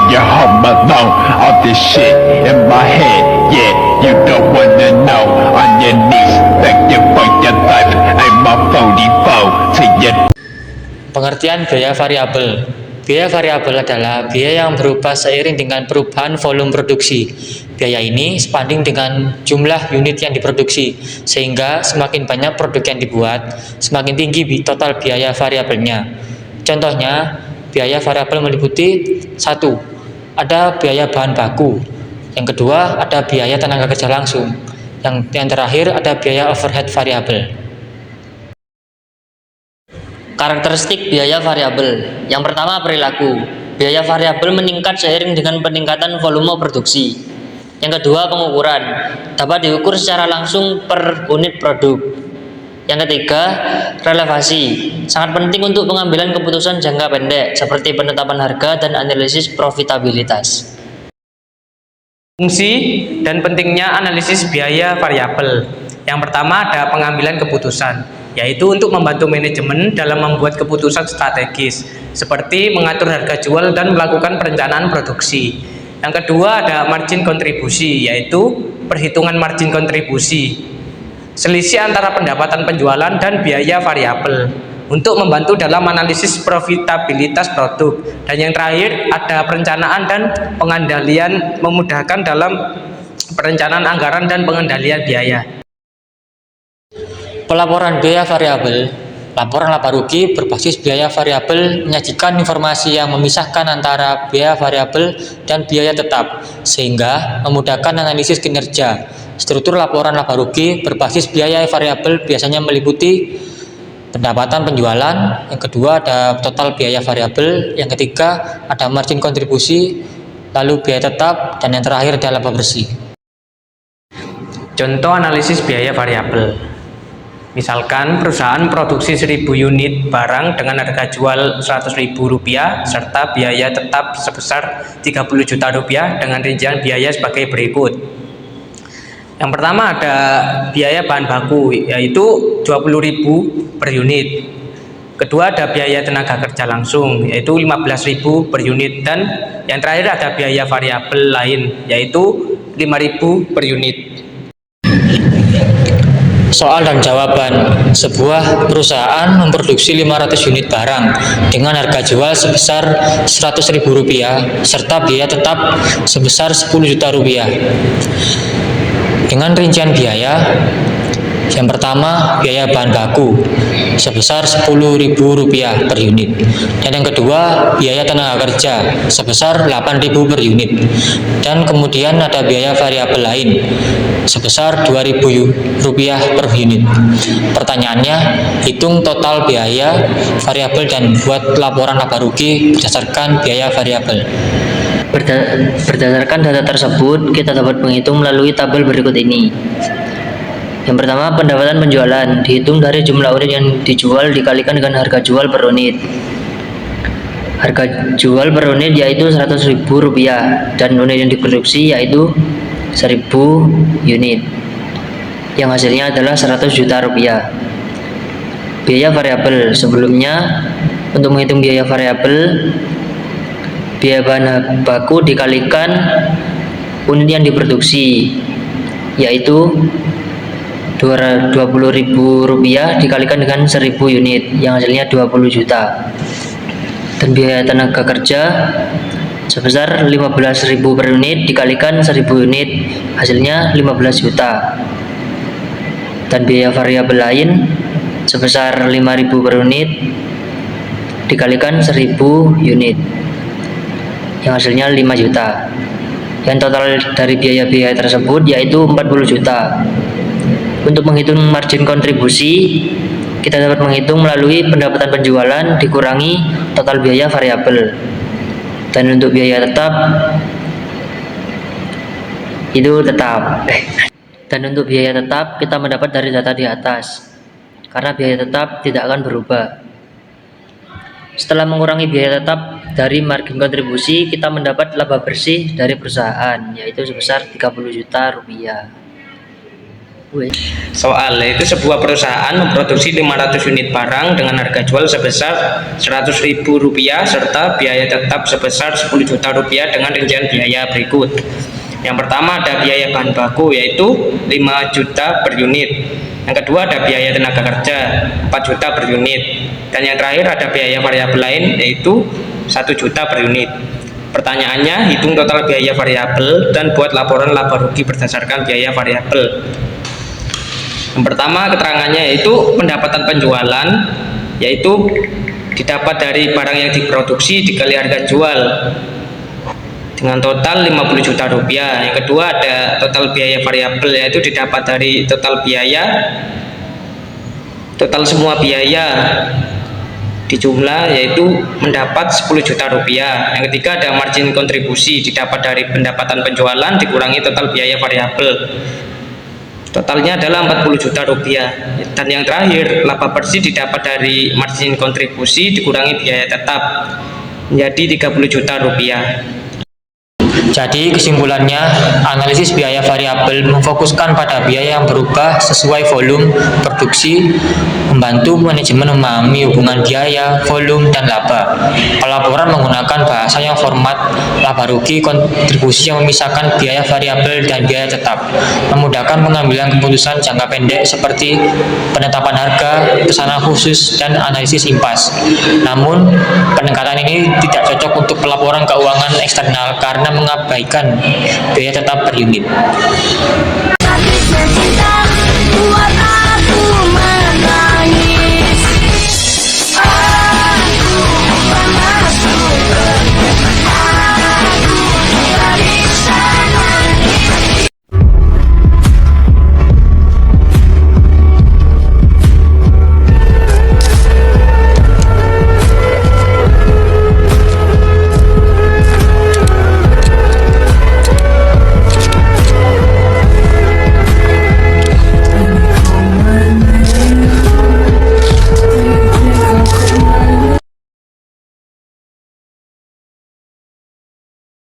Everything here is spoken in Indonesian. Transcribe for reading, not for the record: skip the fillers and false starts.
you home alone. All this shit in my head, yeah, you don't wanna know. On your knees, begging for your life. I'm a 44 to your. Pengertian biaya variabel. Biaya variabel adalah biaya yang berubah seiring dengan perubahan volume produksi. Biaya ini sebanding dengan jumlah unit yang diproduksi, sehingga semakin banyak produk yang dibuat, semakin tinggi total biaya variabelnya. Contohnya, biaya variabel meliputi 1. Ada biaya bahan baku. Yang kedua, ada biaya tenaga kerja langsung. Yang terakhir, ada biaya overhead variabel. Karakteristik biaya variabel. Yang pertama, perilaku. Biaya variabel meningkat seiring dengan peningkatan volume produksi. Yang kedua, pengukuran. Dapat diukur secara langsung per unit produk. Yang ketiga, relevasi. Sangat penting untuk pengambilan keputusan jangka pendek seperti penetapan harga dan analisis profitabilitas. Fungsi dan pentingnya analisis biaya variabel. Yang pertama ada pengambilan keputusan, yaitu untuk membantu manajemen dalam membuat keputusan strategis, seperti mengatur harga jual dan melakukan perencanaan produksi. Yang kedua ada margin kontribusi, yaitu perhitungan margin kontribusi, selisih antara pendapatan penjualan dan biaya variabel, untuk membantu dalam analisis profitabilitas produk. Dan yang terakhir ada perencanaan dan pengendalian, memudahkan dalam perencanaan anggaran dan pengendalian biaya. Pelaporan biaya variabel. Laporan laba rugi berbasis biaya variabel menyajikan informasi yang memisahkan antara biaya variabel dan biaya tetap, sehingga memudahkan analisis kinerja. Struktur laporan laba rugi berbasis biaya variabel biasanya meliputi pendapatan penjualan, yang kedua ada total biaya variabel, yang ketiga ada margin kontribusi, lalu biaya tetap, dan yang terakhir ada laba bersih. Contoh analisis biaya variabel. Misalkan perusahaan produksi 1000 unit barang dengan harga jual Rp100.000 serta biaya tetap sebesar Rp30 juta dengan rincian biaya sebagai berikut. Yang pertama ada biaya bahan baku, yaitu 20.000 per unit. Kedua ada biaya tenaga kerja langsung, yaitu 15.000 per unit. Dan yang terakhir ada biaya variabel lain, yaitu 5.000 per unit. Soal dan jawaban. Sebuah perusahaan memproduksi 500 unit barang dengan harga jual sebesar Rp100.000 serta biaya tetap sebesar Rp10 juta. Dengan rincian biaya, yang pertama biaya bahan baku sebesar Rp10.000 per unit, dan yang kedua biaya tenaga kerja sebesar Rp8.000 per unit, dan kemudian ada biaya variabel lain sebesar Rp2.000 per unit. Pertanyaannya, hitung total biaya variabel dan buat laporan laba rugi berdasarkan biaya variabel. Berdasarkan data tersebut, kita dapat menghitung melalui tabel berikut ini. Yang pertama, pendapatan penjualan dihitung dari jumlah unit yang dijual dikalikan dengan harga jual per unit. Harga jual per unit yaitu Rp100.000 dan unit yang diproduksi yaitu 1000 unit, yang hasilnya adalah Rp100 juta. Biaya variabel. Sebelumnya, untuk menghitung biaya variabel, biaya bahan baku dikalikan unit yang diproduksi, yaitu Rp20.000 dikalikan dengan 1000 unit, yang hasilnya 20 juta. Dan biaya tenaga kerja sebesar Rp15.000 per unit dikalikan 1000 unit, hasilnya 15 juta. Dan biaya variabel lain sebesar Rp5.000 per unit dikalikan 1000 unit, yang hasilnya 5 juta. Yang total dari biaya-biaya tersebut yaitu 40 juta. Untuk menghitung margin kontribusi, kita dapat menghitung melalui pendapatan penjualan dikurangi total biaya variabel. Dan untuk biaya tetap itu tetap. Dan untuk biaya tetap kita mendapat dari data di atas, karena biaya tetap tidak akan berubah. Setelah mengurangi biaya tetap dari margin kontribusi, kita mendapat laba bersih dari perusahaan, yaitu sebesar Rp30 juta. Wih. Soal, yaitu sebuah perusahaan memproduksi 500 unit barang dengan harga jual sebesar Rp100.000 serta biaya tetap sebesar Rp10 juta dengan rincian biaya berikut. Yang pertama ada biaya bahan baku yaitu 5 juta per unit. Yang kedua ada biaya tenaga kerja 4 juta per unit. Dan yang terakhir ada biaya variabel lain yaitu 1 juta per unit. Pertanyaannya, hitung total biaya variabel dan buat laporan laba rugi berdasarkan biaya variabel. Yang pertama keterangannya yaitu pendapatan penjualan, yaitu didapat dari barang yang diproduksi dikali harga jual dengan total Rp50 juta. Yang kedua ada total biaya variabel, yaitu didapat dari total semua biaya dijumlah, yaitu mendapat Rp10 juta. Yang ketiga ada margin kontribusi, didapat dari pendapatan penjualan dikurangi total biaya variabel, totalnya adalah Rp40 juta. Dan yang terakhir laba bersih didapat dari margin kontribusi dikurangi biaya tetap menjadi Rp30 juta. Jadi kesimpulannya, analisis biaya variabel memfokuskan pada biaya yang berubah sesuai volume produksi, membantu manajemen memahami hubungan biaya, volume, dan laba. Pelaporan menggunakan bahasa yang format laba rugi kontribusi yang memisahkan biaya variabel dan biaya tetap, memudahkan pengambilan keputusan jangka pendek seperti penetapan harga, pesanan khusus, dan analisis impas. Namun, pendekatan ini tidak cocok untuk pelaporan keuangan eksternal karena mengabaikan biaya tetap per unit.